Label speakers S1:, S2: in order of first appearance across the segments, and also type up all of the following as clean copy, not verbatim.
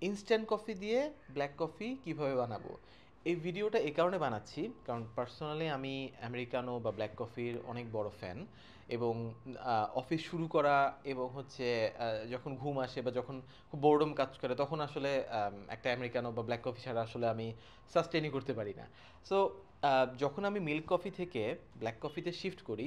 S1: Instant coffee দিয়ে black coffee কিভাবে বানাবো, এই ভিডিওটা এই কারণে বানাচ্ছি কারণ পার্সোনালি আমি আমেরিকানো বা ব্ল্যাক কফির অনেক বড় ফ্যান। এবং অফিস শুরু করা এবং হচ্ছে যখন ঘুম আসে বা যখন খুব বোরডম কাজ করে তখন আসলে একটা আমেরিকানো বা ব্ল্যাক কফি ছাড়া আসলে আমি সাস্টেনই করতে পারি না। সো যখন আমি মিল্ক কফি থেকে ব্ল্যাক কফিতে শিফট করি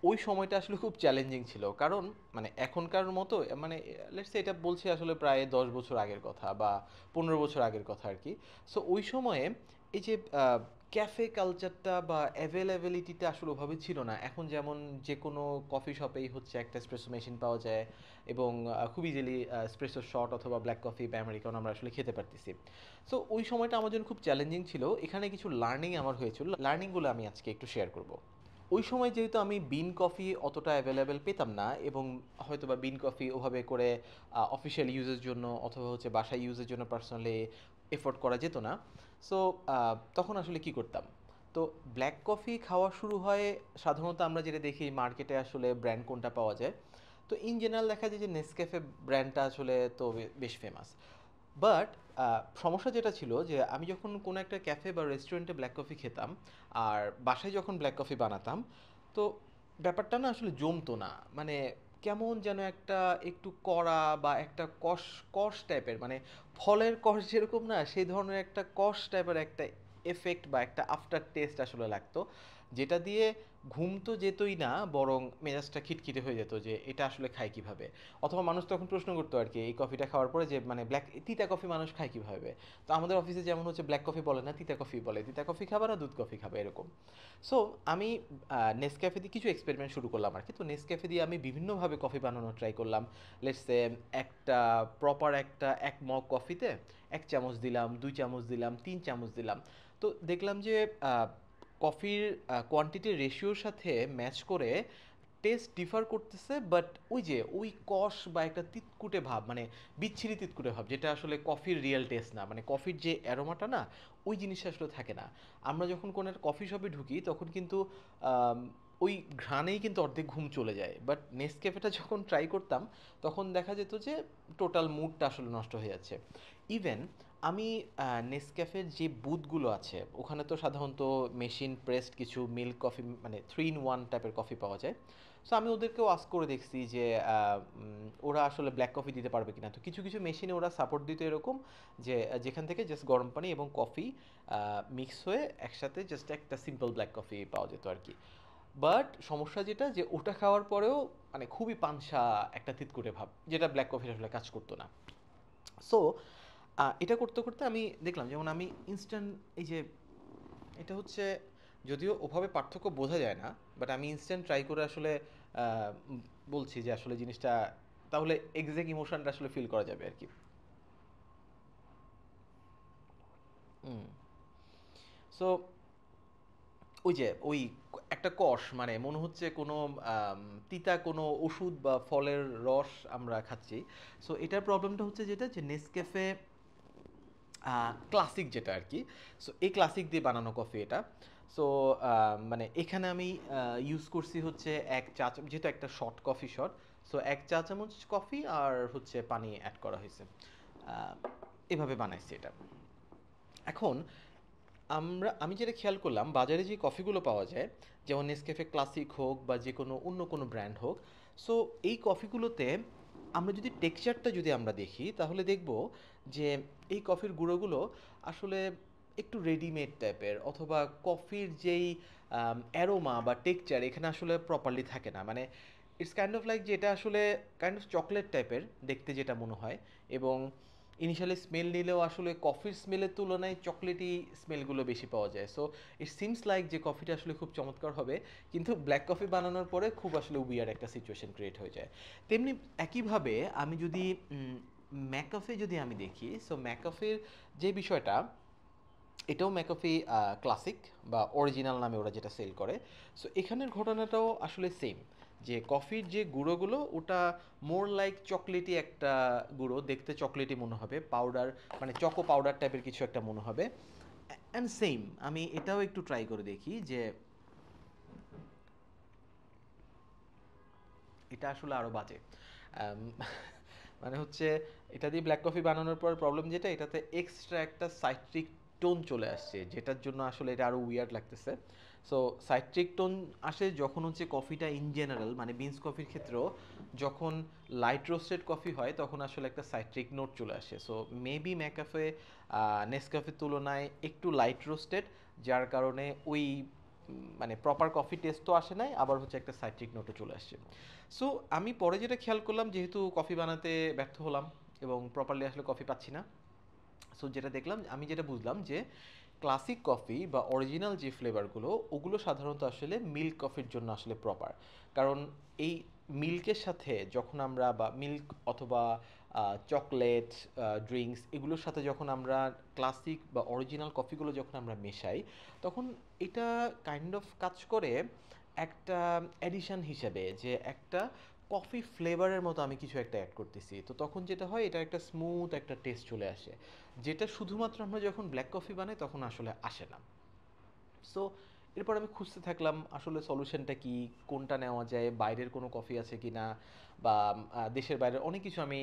S1: ওই সময়টা আসলে খুব চ্যালেঞ্জিং ছিল, কারণ মানে এখনকার মতো মানে লেটস এটা বলছি আসলে প্রায় 10 বছর আগের কথা বা 15 বছর আগের কথা আর কি। সো ওই সময়ে এই যে ক্যাফে কালচারটা বা অ্যাভেলেবিলিটিটা আসলে ওভাবে ছিল না। এখন যেমন যে কোনো কফি শপেই হচ্ছে একটা স্প্রেসো মেশিন পাওয়া যায় এবং খুব ইজিলি স্প্রেসো শট অথবা ব্ল্যাক কফি বা আমেরিকানো আমরা আসলে খেতে পারতেছি। সো ওই সময়টা আমার জন্য খুব চ্যালেঞ্জিং ছিল। এখানে কিছু লার্নিং আমার হয়েছিল, লার্নিংগুলো আমি আজকে একটু শেয়ার করব। ওই সময় যেহেতু আমি বিন কফি অতটা অ্যাভেলেবেল পেতাম না এবং হয়তো বা বিন কফি ওভাবে করে অফিসিয়াল ইউজের জন্য অথবা হচ্ছে বাসায় ইউজের জন্য পার্সোনালি এফোর্ড করা যেত না। সো তখন আসলে কি করতাম, তো ব্ল্যাক কফি খাওয়া শুরু হয় সাধারণত আমরা যেটা দেখি মার্কেটে আসলে ব্র্যান্ড কোনটা পাওয়া যায়। তো ইন জেনারেল দেখা যায় যে নেসক্যাফে ব্র্যান্ডটা আসলে তো বেশ ফেমাস। বাট সমস্যা যেটা ছিল যে আমি যখন কোনো একটা ক্যাফে বা রেস্টুরেন্টে ব্ল্যাক কফি খেতাম আর বাসায় যখন ব্ল্যাক কফি বানাতাম, তো ব্যাপারটা না আসলে জমতো না। মানে কেমন যেন একটা একটু কড়া বা একটা কষ কষ টাইপের, মানে ফলের কষ যেরকম না সেই ধরনের একটা কষ টাইপের একটা এফেক্ট বা একটা আফটার টেস্ট আসলে লাগতো, যেটা দিয়ে ঘুম তো যেতই না বরং মেজাজটা খিটখিটে হয়ে যেত যে এটা আসলে খায় কিভাবে। অথবা মানুষ তখন প্রশ্ন করতো আর কি এই কফিটা খাওয়ার পরে যে মানে ব্ল্যাক তিতা কফি মানুষ খায় কিভাবে। তো আমাদের অফিসে যেমন হচ্ছে ব্ল্যাক কফি বলে না, তিতা কফি বলে, তিতা কফি খাবে না দুধ কফি খাবে এরকম। সো আমি নেসক্যাফে দিয়ে কিছু এক্সপেরিমেন্ট শুরু করলাম আর কি। তো নেসক্যাফে দিয়ে আমি বিভিন্নভাবে কফি বানানোর ট্রাই করলাম। লেটস সে একটা প্রপার একটা 1 মগ কফিতে 1 চামচ দিলাম, 2 চামচ দিলাম, 3 চামচ দিলাম। তো দেখলাম যে কফির কোয়ান্টিটির রেশিওর সাথে ম্যাচ করে টেস্ট ডিফার করতেছে, বাট ওই যে ওই কষ বা একটা তিতকুটে ভাব, মানে বিচ্ছিরি তিতকুটে ভাব, যেটা আসলে কফির রিয়েল টেস্ট না, মানে কফির যে অ্যারোমাটা না ওই জিনিসটা আসলে থাকে না। আমরা যখন কোনো একটা কফি শপে ঢুকি তখন কিন্তু আম, ওই ঘ্রাণেই কিন্তু অর্ধেক ঘুম চলে যায়, বাট নেসক্যাফেটা যখন ট্রাই করতাম তখন দেখা যেত যে টোটাল মুডটা আসলে নষ্ট হয়ে যাচ্ছে। ইভেন আমি নেসক্যাফের যে বুথগুলো আছে ওখানে তো সাধারণত মেশিন প্রেসড কিছু মিল্ক কফি মানে 3 in 1 টাইপের কফি পাওয়া যায়। সো আমি ওদেরকেও আস্ক করে দেখছি যে ওরা আসলে ব্ল্যাক কফি দিতে পারবে কিনা। তো কিছু কিছু মেশিনে ওরা সাপোর্ট দিত এরকম যে যেখান থেকে জাস্ট গরম পানি এবং কফি মিক্স হয়ে একসাথে জাস্ট একটা সিম্পল ব্ল্যাক কফি পাওয়া যেত আর কি। বাট সমস্যা যেটা যে ওটা খাওয়ার পরেও মানে খুবই পানসা একটা তিতকুটে ভাব, যেটা ব্ল্যাক কফির আসলে কাজ করতো না। সো এটা করতে করতে আমি দেখলাম যেমন আমি ইনস্ট্যান্ট এই যে এটা হচ্ছে যদিও ওভাবে পার্থক্য বোঝা যায় না, বাট আমি ইনস্ট্যান্ট ট্রাই করে আসলে বলছি যে আসলে জিনিসটা তাহলে এক্সাক্ট ইমোশনটা আসলে ফিল করা যাবে আর কি। হুম। সো ওই যে ওই একটা কষ মানে মনে হচ্ছে কোনো আম, তিতা কোনো ওষুধ বা ফলের রস আমরা খাচ্ছি। সো এটার প্রবলেমটা হচ্ছে যেটা যে নেসক্যাফে ক্লাসিক যেটা আর কি। সো এই ক্লাসিক দিয়ে বানানো কফি এটা। সো মানে এখানে আমি ইউজ করছি হচ্ছে 1 চা চামচ, যেহেতু একটা শর্ট কফি শট। সো 1 চা চামচ কফি আর হচ্ছে পানি অ্যাড করা হয়েছে। আহ, এভাবে বানাইছি এটা। এখন আমি যেটা খেয়াল করলাম বাজারে যে কফিগুলো পাওয়া যায় যেমন নেসক্যাফে ক্লাসিক হোক বা যে কোনো অন্য কোনো ব্র্যান্ড হোক, সো এই কফিগুলোতে আমরা যদি টেক্সচারটা যদি আমরা দেখি তাহলে দেখব যে এই কফির গুঁড়োগুলো আসলে একটু রেডিমেড টাইপের, অথবা কফির যেই অ্যারোমা বা টেক্সচার এখানে আসলে প্রপারলি থাকে না। মানে ইটস কাইন্ড অফ লাইক যে এটা আসলে কাইন্ড অফ চকলেট টাইপের দেখতে যেটা মনে হয়। এবং ইনিশিয়ালি স্মেল নিলেও আসলে কফির স্মেলের তুলনায় চকলেটি স্মেলগুলো বেশি পাওয়া যায়। সো ইট সিমস লাইক যে কফিটা আসলে খুব চমৎকার হবে, কিন্তু ব্ল্যাক কফি বানানোর পরে খুব আসলে উইয়ার একটা সিচুয়েশন ক্রিয়েট হয়ে যায়। তেমনি একইভাবে আমি যদি ম্যাকফে যদি আমি দেখি, সো ম্যাকফের যে বিষয়টা এটাও ম্যাকফি ক্লাসিক বা অরিজিনাল নামে ওরা যেটা সেল করে। সো এখানের ঘটনাটাও আসলে সেম, যে কফির যে গুঁড়োগুলো ওটা মোর লাইক চকলেটি একটা গুঁড়ো, দেখতে চকলেটি মনে হবে, পাউডার মানে চকো পাউডার টাইপের কিছু একটা মনে হবে। অ্যান্ড সেম আমি এটাও একটু ট্রাই করে দেখি যে এটা আসলে আরও বাজে। আম, মানে হচ্ছে এটা দিয়ে ব্ল্যাক কফি বানানোর পর প্রবলেম যেটা, এটাতে এক্সট্রা একটা সাইট্রিক টোন চলে আসছে, যেটার জন্য আসলে এটা আরও উইয়ার্ড লাগতেছে। সো সাইট্রিক টোন আসে যখন হচ্ছে কফিটা ইন জেনারেল, মানে বিনস কফির ক্ষেত্রেও যখন লাইট রোস্টেড কফি হয় তখন আসলে একটা সাইট্রিক নোট চলে আসে। সো মেবি ম্যাকাফে নেসক্যাফের তুলনায় একটু লাইট রোস্টেড, যার কারণে ওই মানে প্রপার কফি টেস্ট তো আসে নাই, আবার হচ্ছে একটা সাইট্রিক নোটও চলে আসছে। সো আমি পরে যেটা খেয়াল করলাম, যেহেতু কফি বানাতে ব্যর্থ হলাম এবং প্রপারলি আসলে কফি পাচ্ছি না, সো যেটা দেখলাম, আমি যেটা বুঝলাম যে ক্লাসিক কফি বা অরিজিনাল যে ফ্লেভারগুলো, ওগুলো সাধারণত আসলে মিল্ক কফির জন্য আসলে প্রপার। কারণ এই মিল্কের সাথে যখন আমরা, বা মিল্ক অথবা চকলেট ড্রিঙ্কস, এগুলোর সাথে যখন আমরা ক্লাসিক বা অরিজিনাল কফিগুলো যখন আমরা মেশাই, তখন এটা কাইন্ড অফ কাজ করে একটা অ্যাডিশন হিসেবে, যে একটা কফি ফ্লেভারের মতো আমি কিছু একটা অ্যাড করতেছি। তো তখন যেটা হয়, এটা একটা স্মুথ একটা টেস্ট চলে আসে, যেটা শুধুমাত্র আমরা যখন ব্ল্যাক কফি বানাই তখন আসলে আসে না। সো এরপর আমি খুঁজতে থাকলাম আসলে সলিউশনটা কি, কোনটা নেওয়া যায়, বাইরের কোনো কফি আছে কি না, বা দেশের বাইরের অনেক কিছু আমি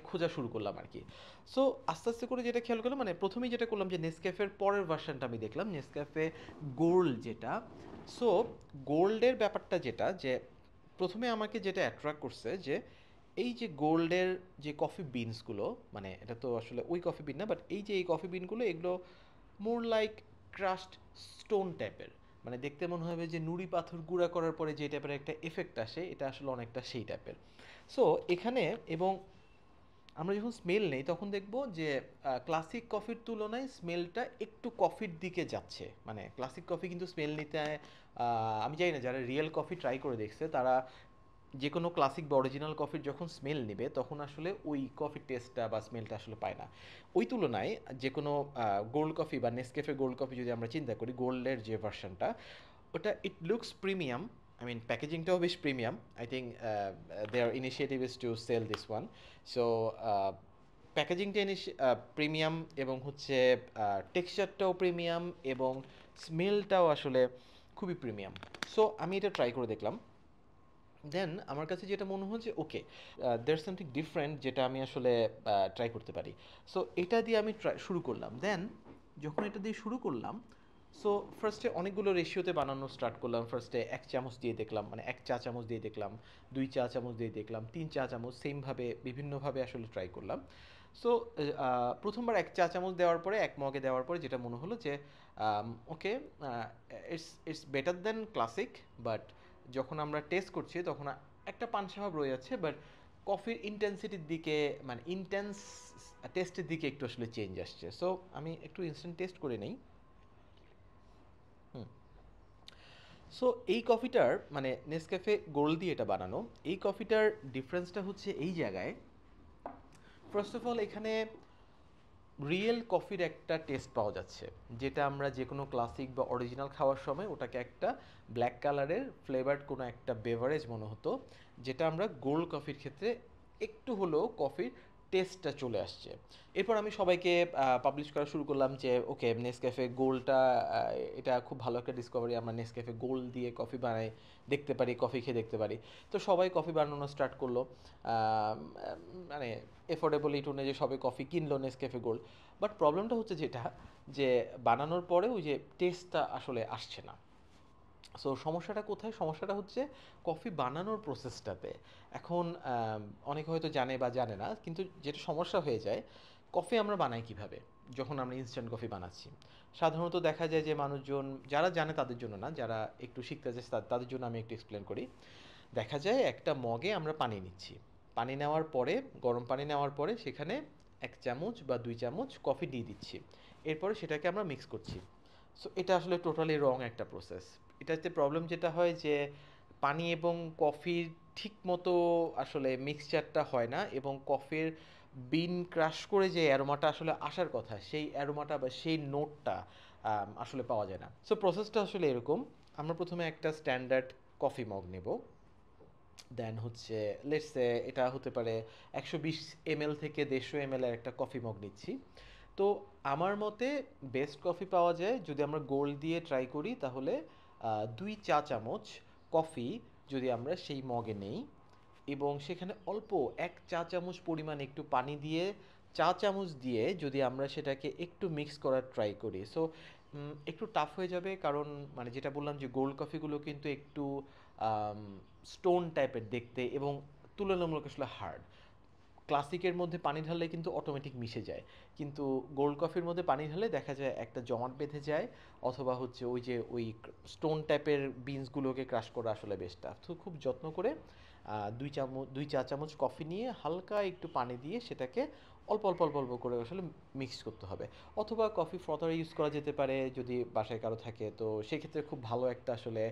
S1: খোঁজা শুরু করলাম আর কি। সো আস্তে আস্তে করে যেটা খেয়াল করলাম, মানে প্রথমেই যেটা করলাম যে নেসক্যাফের পরের ভার্সনটা আমি দেখলাম, নেসক্যাফে গোল্ড যেটা। সো গোল্ডের ব্যাপারটা যেটা, যে প্রথমে আমাকে যেটা অ্যাট্রাক্ট করছে, যে এই যে গোল্ডের যে কফি বিনসগুলো, মানে এটা তো আসলে ওই কফি বিন না, বাট এই যে এই কফি বিনগুলো, এগুলো মোর লাইক ক্রাস্ট স্টোন টাইপের, মানে দেখতে মনে হবে যে নুড়ি পাথর গুঁড়া করার পরে যে টাইপের একটা এফেক্ট আসে, এটা আসলে অনেকটা সেই টাইপের। সো এখানে, এবং আমরা যখন স্মেল নেই তখন দেখব যে ক্লাসিক কফির তুলনায় স্মেলটা একটু কফির দিকে যাচ্ছে। মানে ক্লাসিক কফি কিন্তু স্মেল নিতে, আমি জানি না, যারা রিয়েল কফি ট্রাই করে দেখছে তারা যে কোনো ক্লাসিক বা অরিজিনাল কফির যখন স্মেল নেবে তখন আসলে ওই কফির টেস্টটা বা স্মেলটা আসলে পায় না। ওই তুলনায় যে কোনো গোল্ড কফি বা নেসক্যাফে গোল্ড কফি যদি আমরা চিন্তা করি, গোল্ডের যে ভার্সনটা, ওটা it looks premium. I mean প্যাকেজিংটাও বেশ premium. I think their initiative is to sell this one. So প্যাকেজিংটা প্রিমিয়াম, এবং হচ্ছে টেক্সচারটাও প্রিমিয়াম, এবং স্মেলটাও আসলে খুবই প্রিমিয়াম। সো আমি এটা ট্রাই করে দেখলাম। দেন আমার কাছে যেটা মনে হচ্ছে, ওকে, দেয়ার সামথিং ডিফারেন্ট যেটা আমি আসলে ট্রাই করতে পারি। সো এটা দিয়ে আমি শুরু করলাম। দেন যখন এটা দিয়ে শুরু করলাম, সো ফার্স্টে অনেকগুলো রেশিওতে বানানো স্টার্ট করলাম। ফার্স্টে 1 চামচ দিয়ে দেখলাম, মানে 1 চা চামচ দিয়ে দেখলাম, 2 চা চামচ দিয়ে দেখলাম, 3 চা চামচ, সেমভাবে বিভিন্নভাবে আসলে ট্রাই করলাম। সো প্রথমবার 1 চা চামচ দেওয়ার পরে, 1 মগে দেওয়ার পরে যেটা মনে হলো যে okay, it's it's better than classic, but যখন আমরা টেস্ট করছি তখন একটা পানসা ভাব রয়ে যাচ্ছে, বাট কফির ইন্টেন্সিটির দিকে, মানে ইন্টেন্স টেস্টের দিকে একটু আসলে চেঞ্জ আসছে। সো আমি একটু ইনস্ট্যান্ট টেস্ট করে নেই। হুম। সো এই কফিটার, মানে নেসক্যাফে গোল্ড দিয়ে এটা বানানো, এই কফিটার ডিফারেন্সটা হচ্ছে এই জায়গায়। ফার্স্ট অফ অল, এখানে রিয়েল কফির একটা টেস্ট পাওয়া যাচ্ছে, যেটা আমরা যে কোনো ক্লাসিক বা অরিজিনাল খাওয়ার সময় ওটাকে একটা ব্ল্যাক কালারের ফ্লেভার্ড কোনো একটা বেভারেজ মনে হতো, যেটা আমরা গোল্ড কফির ক্ষেত্রে একটু হলেও কফির টেস্টটা চলে আসছে। এরপর আমি সবাইকে পাবলিশ করা শুরু করলাম যে ওকে, নেসক্যাফে গোল্ডটা, এটা খুব ভালো একটা ডিসকভারি, আমরা নেসক্যাফে গোল্ড দিয়ে কফি বানাই দেখতে পারি, কফি খেয়ে দেখতে পারি। তো সবাই কফি বানানো স্টার্ট করলো, মানে এফোর্ডেবল এই টুনে, যে সবাই কফি কিনলো নেসক্যাফে গোল্ড। বাট প্রবলেমটা হচ্ছে যেটা, যে বানানোর পরে ওই যে টেস্টটা আসলে আসছে না। সো সমস্যাটা কোথায়? সমস্যাটা হচ্ছে কফি বানানোর প্রসেসটাতে। এখন অনেকে হয়তো জানে বা জানে না, কিন্তু যেটা সমস্যা হয়ে যায়, কফি আমরা বানাই কিভাবে যখন আমরা ইনস্ট্যান্ট কফি বানাচ্ছি? সাধারণত দেখা যায় যে মানুষজন যারা জানে তাদের জন্য না, যারা একটু শিখতে চাচ্ছে তাদের জন্য আমি একটু এক্সপ্লেন করি। দেখা যায় একটা মগে আমরা পানি নিচ্ছি, পানি নেওয়ার পরে, গরম পানি নেওয়ার পরে সেখানে 1 চামচ বা 2 চামচ কফি দিয়ে দিচ্ছি, এরপরে সেটাকে আমরা মিক্স করছি। সো এটা আসলে টোটালি রং একটা প্রসেস। এটাতে প্রবলেম যেটা হয় যে পানি এবং কফির ঠিক মতো আসলে মিক্সচারটা হয় না, এবং কফির বিন ক্রাশ করে যে অ্যারোমাটা আসলে আসার কথা, সেই অ্যারোমাটা বা সেই নোটটা আসলে পাওয়া যায় না। সো প্রসেসটা আসলে এরকম। আমরা প্রথমে একটা স্ট্যান্ডার্ড কফি মগ নেব। দেন হচ্ছে লেটসে এটা হতে পারে 120 ml থেকে 150 ml এর একটা কফি মগ নিচ্ছি। তো আমার মতে বেস্ট কফি পাওয়া যায় যদি আমরা গোল্ড দিয়ে ট্রাই করি, তাহলে 2 চা চামচ কফি যদি আমরা সেই মগে নেই, এবং সেখানে অল্প 1 চা চামচ পরিমাণ একটু পানি দিয়ে, 1 চা চামচ দিয়ে যদি আমরা সেটাকে একটু মিক্স করার ট্রাই করি, সো একটু টাফ হয়ে যাবে, কারণ মানে যেটা বললাম যে গোল্ড কফিগুলো কিন্তু একটু স্টোন টাইপের দেখতে এবং তুলনামূলক আসলে হার্ড। ক্লাসিকের মধ্যে পানি ঢাললে কিন্তু অটোমেটিক মিশে যায়, কিন্তু গোল্ড কফির মধ্যে পানি ঢাললে দেখা যায় একটা জমাট বেঁধে যায়, অথবা হচ্ছে ওই যে ওই স্টোন টাইপের বিনসগুলোকে ক্রাশ করা আসলে বেশ টাফ। তো খুব যত্ন করে 2 চা চামচ কফি নিয়ে হালকা একটু পানি দিয়ে সেটাকে অল্প অল্প অল্প অল্প করে আসলে মিক্স করতে হবে। অথবা কফি ফ্রথার ইউজ করা যেতে পারে যদি বাসায় কারো থাকে, তো সেক্ষেত্রে খুব ভালো একটা আসলে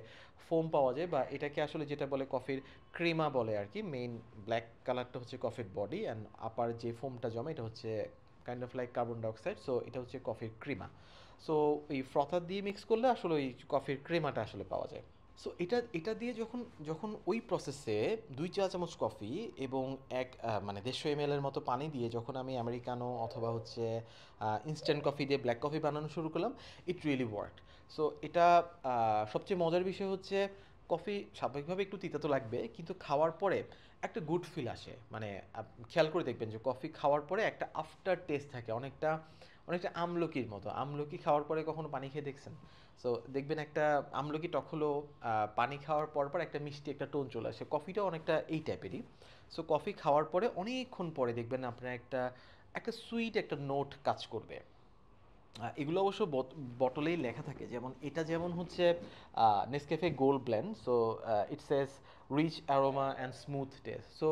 S1: ফোম পাওয়া যায়, বা এটাকে আসলে যেটা বলে কফির ক্রিমা বলে আর কি। মেইন ব্ল্যাক কালারটা হচ্ছে কফির বডি, অ্যান্ড আপার যে ফোমটা জমে এটা হচ্ছে kind of like carbon dioxide, so এটা হচ্ছে কফির ক্রিমা। সো এই ফ্রথার দিয়ে মিক্স করলে আসলে ওই কফির ক্রিমাটা আসলে পাওয়া যায়। সো এটা এটা দিয়ে যখন যখন ওই প্রসেসে 2 চা চামচ কফি এবং মানে 150 ml এর মতো পানি দিয়ে যখন আমি আমেরিকানো অথবা হচ্ছে ইনস্ট্যান্ট কফি দিয়ে ব্ল্যাক কফি বানানো শুরু করলাম, ইট রিয়েলি ওয়ার্ক। সো এটা সবচেয়ে মজার বিষয় হচ্ছে কফি স্বাভাবিকভাবে একটু তিতা তো লাগবে, কিন্তু খাওয়ার পরে একটা গুড ফিল আসে। মানে খেয়াল করে দেখবেন যে কফি খাওয়ার পরে একটা আফটার টেস্ট থাকে, অনেকটা অনেকটা আমলকির মতো। আমলকি খাওয়ার পরে কখনো পানি খেয়ে দেখছেন? সো দেখবেন একটা আমলকি টক হলো, পানি খাওয়ার পর পর একটা মিষ্টি একটা টোন চলে আসে, কফিটাও অনেকটা এই টাইপেরই। সো কফি খাওয়ার পরে অনেকক্ষণ পরে দেখবেন আপনার একটা একটা সুইট একটা নোট কাজ করবে। এগুলো অবশ্য বটলেই লেখা থাকে, যেমন এটা যেমন হচ্ছে Nescafe gold blend, so it says rich aroma and smooth taste. So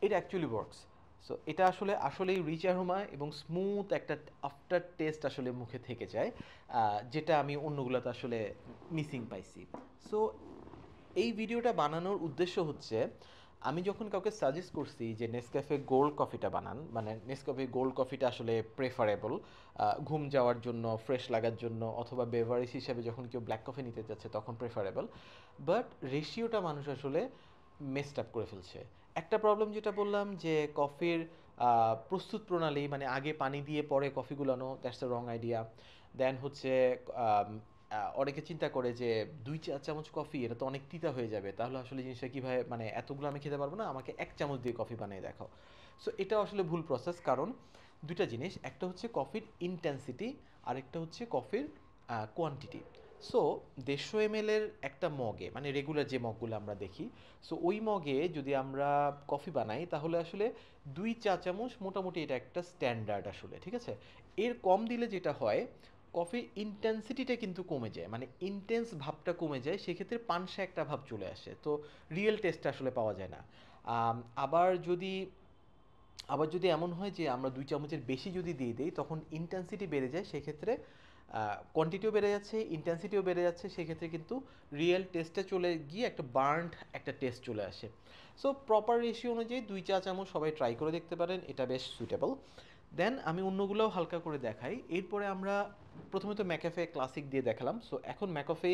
S1: it actually works. So এটা আসলে আসলেই রিচ অ্যারোমা এবং স্মুথ একটা আফটার টেস্ট আসলে মুখে থেকে যায়, যেটা আমি অন্যগুলোতে আসলে মিসিং পাইছি। সো এই ভিডিওটা বানানোর উদ্দেশ্য হচ্ছে, আমি যখন কাউকে সাজেস্ট করছি যে নেসক্যাফে গোল্ড কফিটা বানান, মানে নেসক্যাফে গোল্ড কফিটা আসলে প্রেফারেবল ঘুম যাওয়ার জন্য, ফ্রেশ লাগার জন্য, অথবা বেভারেজ হিসেবে যখন কেউ ব্ল্যাক কফি নিতে যাচ্ছে তখন প্রেফারেবল, বাট রেশিওটা মানুষ আসলে মেসড আপ করে ফেলছে। একটা প্রবলেম যেটা বললাম যে কফির প্রস্তুত প্রণালী, মানে আগে পানি দিয়ে পরে কফি গুলানো, that's the wrong idea. Then হচ্ছে অনেকে চিন্তা করে যে 2 চা চামচ কফি এটা তো অনেক তিতা হয়ে যাবে, তাহলে আসলে জিনিসটা কীভাবে, মানে এতগুলো আমি খেতে পারবো না, আমাকে 1 চামচ দিয়ে কফি বানিয়ে দেখাও। সো এটা আসলে ভুল প্রসেস, কারণ দুইটা জিনিস, একটা হচ্ছে কফির ইন্টেন্সিটি, আরেকটা হচ্ছে কফির কোয়ান্টিটি। সো 150 ml এর একটা মগে, মানে রেগুলার যে মগগুলো আমরা দেখি, সো ওই মগে যদি আমরা কফি বানাই তাহলে আসলে 2 চা চামচ মোটামুটি এটা একটা স্ট্যান্ডার্ড আসলে, ঠিক আছে। এর কম দিলে যেটা হয়, কফির ইন্টেন্সিটিটা কিন্তু কমে যায়, মানে ইন্টেন্স ভাবটা কমে যায়, সেক্ষেত্রে পানসা একটা ভাব চলে আসে, তো রিয়েল টেস্টটা আসলে পাওয়া যায় না। আম, আবার যদি আবার যদি এমন হয় যে আমরা 2 চামচের বেশি যদি দিয়ে দিই, তখন ইন্টেন্সিটি বেড়ে যায়, সেক্ষেত্রে কোয়ান্টিটিও বেড়ে যাচ্ছে, ইন্টেন্সিটিও বেড়ে যাচ্ছে, সেক্ষেত্রে কিন্তু রিয়েল টেস্টে চলে গিয়ে একটা বার্নড একটা টেস্ট চলে আসে। সো প্রপার রেশিও অনুযায়ী 2 চা চামচ সবাই ট্রাই করে দেখতে পারেন, এটা বেশ সুইটেবল। দেন আমি অন্যগুলোও হালকা করে দেখাই। এরপরে আমরা প্রথমে তো ম্যাকাফে ক্লাসিক দিয়ে দেখালাম, সো এখন ম্যাকাফে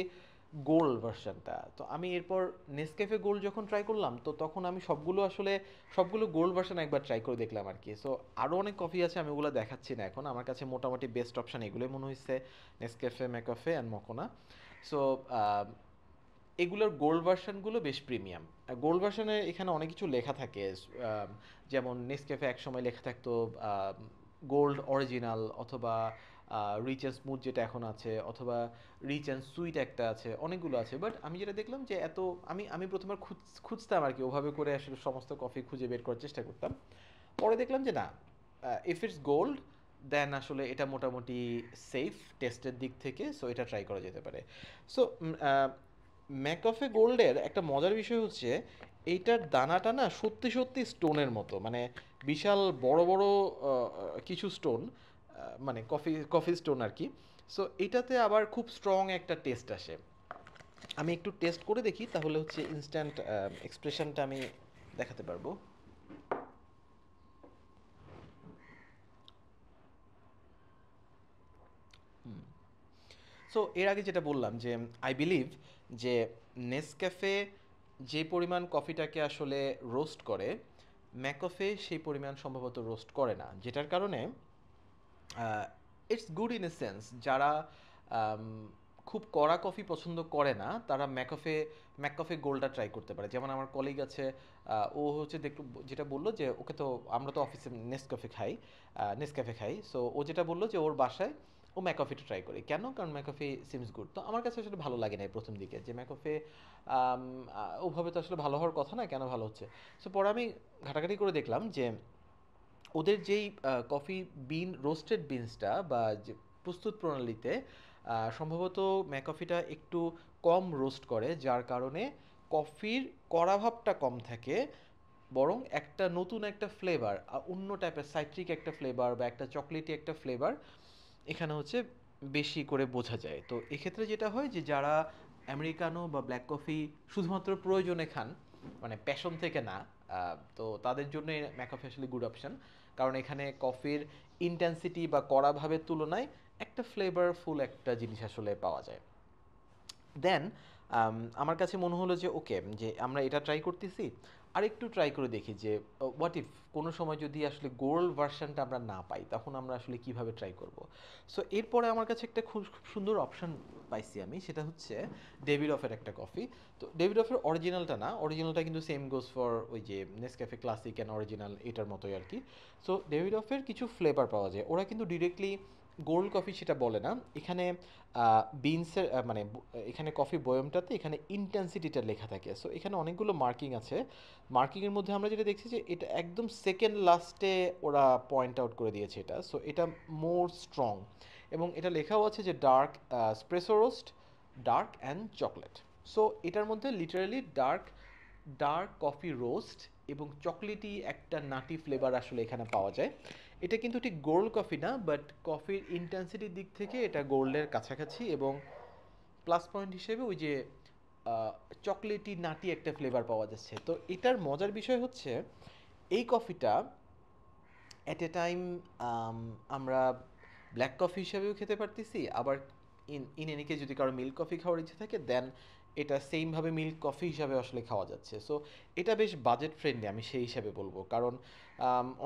S1: গোল্ড ভার্সনটা। তো আমি এরপর নেসক্যাফে গোল্ড যখন ট্রাই করলাম, তো তখন আমি সবগুলো গোল্ড ভার্সন একবার ট্রাই করে দেখলাম আর কি। সো আরও অনেক কফি আছে, আমি ওগুলো দেখাচ্ছি না এখন, আমার কাছে মোটামুটি বেস্ট অপশান এগুলোই মনে হচ্ছে, নেসক্যাফে, ম্যাকাফে অ্যান্ড মকোনা। সো এগুলোর গোল্ড ভার্সনগুলো বেশ প্রিমিয়াম। গোল্ড ভার্সনে এখানে অনেক কিছু লেখা থাকে, যেমন নেসক্যাফে একসময় লেখা থাকতো গোল্ড অরিজিনাল, অথবা রিচ অ্যান্ড স্মুথ যেটা এখন আছে, অথবা রিচ অ্যান্ড সুইট একটা আছে, অনেকগুলো আছে। বাট আমি যেটা দেখলাম যে আমি আমি প্রথমবার খুঁজতাম আর কি, ওভাবে করে আসলে সমস্ত কফি খুঁজে বের করার চেষ্টা করতাম। পরে দেখলাম যে না, ইফ ইটস গোল্ড দেন আসলে এটা মোটামুটি সেফ টেস্টের দিক থেকে, সো এটা ট্রাই করা যেতে পারে। সো ম্যাকফে গোল্ডের একটা মজার বিষয় হচ্ছে, এইটার দানাটা না সত্যি সত্যি স্টোনের মতো, মানে বিশাল বড় বড় কিছু স্টোন, মানে কফি কফি স্টোন আর কি। সো এটাতে আবার খুব স্ট্রং একটা টেস্ট আসে। আমি একটু টেস্ট করে দেখি, তাহলে হচ্ছে ইনস্ট্যান্ট এক্সপ্রেশনটা আমি দেখাতে পারবো। সো এর আগে যেটা বললাম যে আই বিলিভ যে নেসক্যাফে যে পরিমাণ কফিটাকে আসলে রোস্ট করে, ম্যাকফে সেই পরিমাণ সম্ভবত রোস্ট করে না, যেটার কারণে it's good in a sense যারা খুব কড়া কফি পছন্দ করে না তারা ম্যাককফে গোল্ডটা ট্রাই করতে পারে। যেমন আমার কলিগ আছে, ও হচ্ছে যেটা বললো যে ওকে তো আমরা তো অফিসে নেসক্যাফে খাই, সো ও যেটা বললো যে ওর বাসায় ও ম্যাককফিটা ট্রাই করে। কেন? কারণ ম্যাককফি সিমস গুড। তো আমার কাছে আসলে ভালো লাগে না এই প্রথম দিকে যে ম্যাককফে ওভাবে তো আসলে ভালো হওয়ার কথা না, কেন ভালো হচ্ছে। সো পরে আমি ঘাটাঘাটি করে দেখলাম যে ওদের যেই কফি রোস্টেড বিনসটা বা যে প্রস্তুত প্রণালীতে সম্ভবত ম্যাকফিটা একটু কম রোস্ট করে, যার কারণে কফির কড়া ভাবটা কম থাকে, বরং একটা নতুন একটা ফ্লেভার, অন্য টাইপের সাইট্রিক একটা ফ্লেভার বা একটা চকলেটি একটা ফ্লেভার এখানে হচ্ছে বেশি করে বোঝা যায়। তো এক্ষেত্রে যেটা হয় যে যারা আমেরিকানো বা ব্ল্যাক কফি শুধুমাত্র প্রয়োজনে খান, মানে প্যাশন থেকে না, তো তাদের জন্য ম্যাককফি আসলে গুড অপশন। কারণ এখানে কফির ইন্টেন্সিটি বা কড়া ভাবের তুলনায় একটা ফ্লেভারফুল একটা জিনিস আসলে পাওয়া যায়। দেন আমার কাছে মনে হলো যে ওকে, যে আমরা এটা ট্রাই করতেছি, আরেকটু ট্রাই করে দেখি যে হোয়াট ইফ কোনো সময় যদি আসলে গোল্ড ভার্সনটা আমরা না পাই, তখন আমরা আসলে কিভাবে ট্রাই করব। সো এরপরে আমার কাছে একটা খুব সুন্দর অপশন পাইছি আমি, সেটা হচ্ছে ডেভিডফের একটা কফি। তো ডেভিডফের অরিজিনালটা না, অরিজিনালটা কিন্তু সেম গোজ ফর ওই যে নেসক্যাফে ক্লাসিক অ্যান্ড অরিজিনাল এটার মতোই আর কি। সো ডেভিডফের কিছু ফ্লেভার পাওয়া যায়, ওরা কিন্তু ডিরেক্টলি গোল্ড কফি সেটা বলে না। এখানে বিনসের মানে এখানে কফি বয়মটাতে এখানে ইন্টেন্সিটিটা লেখা থাকে। সো এখানে অনেকগুলো মার্কিং আছে। মার্কিংয়ের মধ্যে আমরা যেটা দেখছি যে এটা একদম সেকেন্ড লাস্টে ওরা পয়েন্ট আউট করে দিয়েছে এটা। সো এটা মোর স্ট্রং, এবং এটা লেখাও আছে যে dark espresso roast, dark and chocolate. So এটার মধ্যে literally dark dark coffee roast এবং চকলেটি একটা নাটি ফ্লেভার আসলে এখানে পাওয়া যায়। এটা কিন্তু ঠিক গোল্ড কফি না, বাট কফির ইন্টেন্সিটির দিক থেকে এটা গোল্ডের কাছাকাছি, এবং প্লাস পয়েন্ট হিসেবে ওই যে চকলেটি নাটি একটা ফ্লেভার পাওয়া যাচ্ছে। তো এটার মজার বিষয় হচ্ছে এই কফিটা অ্যাট এ টাইম আমরা ব্ল্যাক কফি হিসাবেও খেতে পারতেছি, আবার ইন এনি কেস যদি কারো মিল্ক কফি খাওয়ার ইচ্ছে থাকে দেন এটা সেমভাবে মিল্ক কফি হিসাবে আসলে খাওয়া যাচ্ছে। সো এটা বেশ বাজেট ফ্রেন্ডলি আমি সেই হিসাবে বলবো। কারণ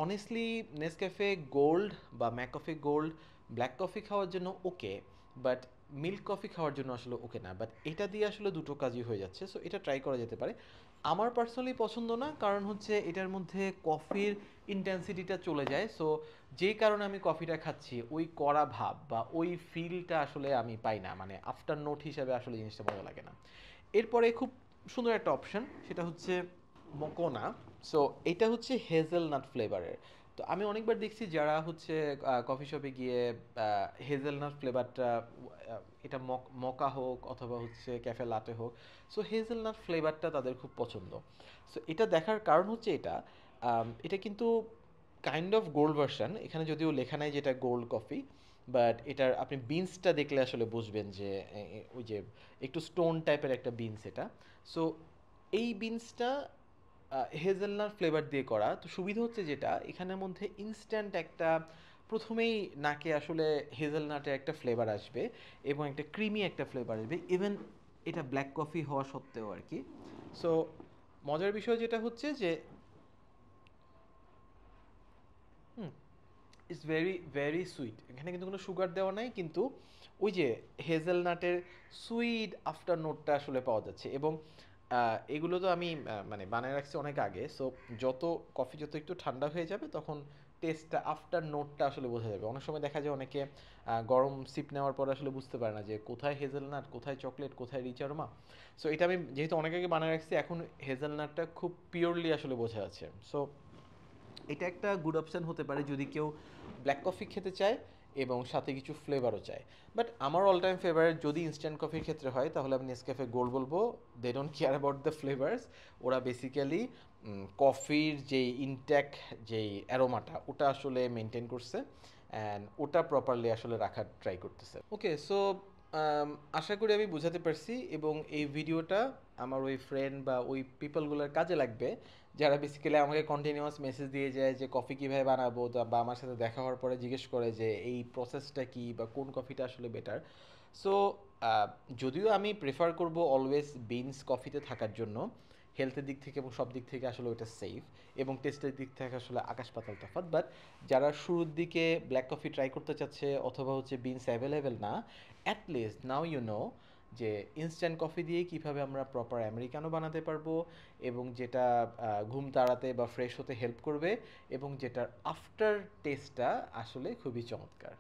S1: অনেস্টলি নেসক্যাফে গোল্ড বা ম্যাককফি গোল্ড ব্ল্যাক কফি খাওয়ার জন্য ওকে, বাট মিল্ক কফি খাওয়ার জন্য আসলে ওকে না। বাট এটা দিয়ে আসলে দুটো কাজই হয়ে যাচ্ছে, সো এটা ট্রাই করা যেতে পারে। আমার পার্সোনালি পছন্দ না, কারণ হচ্ছে এটার মধ্যে কফির ইন্টেন্সিটিটা চলে যায়। সো যেই কারণে আমি কফিটা খাচ্ছি ওই কড়া ভাব বা ওই ফিলটা আসলে আমি পাই না, মানে আফটার নোট হিসাবে আসলে জিনিসটা মজা লাগে না। এরপরে খুব সুন্দর একটা অপশন, সেটা হচ্ছে মকোনা। সো এটা হচ্ছে হেজেলনাট ফ্লেভারের। তো আমি অনেকবার দেখছি যারা হচ্ছে কফি শপে গিয়ে হেজেলনাট ফ্লেভারটা, এটা মকা হোক অথবা হচ্ছে ক্যাফে লাটে হোক, সো হেজেলনাট ফ্লেভারটা তাদের খুব পছন্দ। সো এটা দেখার কারণ হচ্ছে এটা কিন্তু কাইন্ড অফ গোল্ড ভার্সন, এখানে যদিও লেখা নাই যে এটা গোল্ড কফি, বাট এটার আপনি বিনসটা দেখলে আসলে বুঝবেন যে ওই যে একটু স্টোন টাইপের একটা বিনস এটা। সো এই বিনসটা হেজেলনাট ফ্লেভার দিয়ে করা। তো সুবিধা হচ্ছে যেটা এখানের মধ্যে ইনস্ট্যান্ট একটা প্রথমেই নাকে আসলে হেজেলনাটের একটা ফ্লেভার আসবে, এবং একটা ক্রিমি একটা ফ্লেভার আসবে, ইভেন এটা ব্ল্যাক কফি হওয়া সত্ত্বেও আর কি। সো মজার বিষয় যেটা হচ্ছে যে হুম, ইটস ভেরি ভেরি সুইট। এখানে কিন্তু কোনো সুগার দেওয়া নাই, কিন্তু ওই যে হেজেলনাটের সুইট আফটার নোটটা আসলে পাওয়া যাচ্ছে। এবং এগুলো তো আমি মানে বানায় রাখছি অনেক আগে। সো কফি যত একটু ঠান্ডা হয়ে যাবে তখন টেস্টটা আফটার নোটটা আসলে বোঝা যাবে। অনেক সময় দেখা যায় অনেকে গরম সিপ নেওয়ার পর আসলে বুঝতে পারে না যে কোথায় হেজেলনাট, কোথায় চকলেট, কোথায় রিচ অ্যারোমা। সো এটা আমি যেহেতু অনেক আগে বানায় রাখছি, এখন হেজেলনাটটা খুব পিওরলি আসলে বোঝা যাচ্ছে। সো এটা একটা গুড অপশান হতে পারে যদি কেউ ব্ল্যাক কফি খেতে চায় এবং সাথে কিছু ফ্লেভারও চায়। বাট আমার অল টাইম ফেভারিট যদি ইনস্ট্যান্ট কফির ক্ষেত্রে হয় তাহলে আমি নেসক্যাফে গোল্ড বলবো। They don't care about the flavours. ওরা বেসিক্যালি কফির যেই ইনট্যাক্ট যেই অ্যারোমাটা ওটা আসলে মেনটেন করছে, অ্যান্ড ওটা প্রপারলি আসলে রাখার ট্রাই করতেছে। ওকে, সো আশা করি আমি বুঝাতে পারছি, এবং এই ভিডিওটা আমার ওই ফ্রেন্ড বা ওই পিপলগুলোর কাজে লাগবে যারা বেসিক্যালি আমাকে কন্টিনিউয়াস মেসেজ দিয়ে যায় যে কফি কীভাবে বানাবো, বা আমার সাথে দেখা হওয়ার পরে জিজ্ঞেস করে যে এই প্রসেসটা কী বা কোন কফিটা আসলে বেটার। সো যদিও আমি প্রেফার করব অলওয়েজ বিনস কফিতে থাকার জন্য, হেলথের দিক থেকে এবং সব দিক থেকে আসলে ওইটা সেফ, এবং টেস্টের দিক থেকে আসলে আকাশ পাতাল তফাৎ। বাট যারা শুরুর দিকে ব্ল্যাক কফি ট্রাই করতে চাচ্ছে অথবা হচ্ছে বিনস অ্যাভেলেবেল না, অ্যাটলিস্ট নাও ইউ নো যে ইনস্ট্যান্ট কফি দিয়ে কিভাবে আমরা প্রপার আমেরিকানো বানাতে পারবো, এবং যেটা ঘুম তাড়াতে বা ফ্রেশ হতে হেল্প করবে, এবং যেটার আফটার টেস্টটা আসলে খুবই চমৎকার।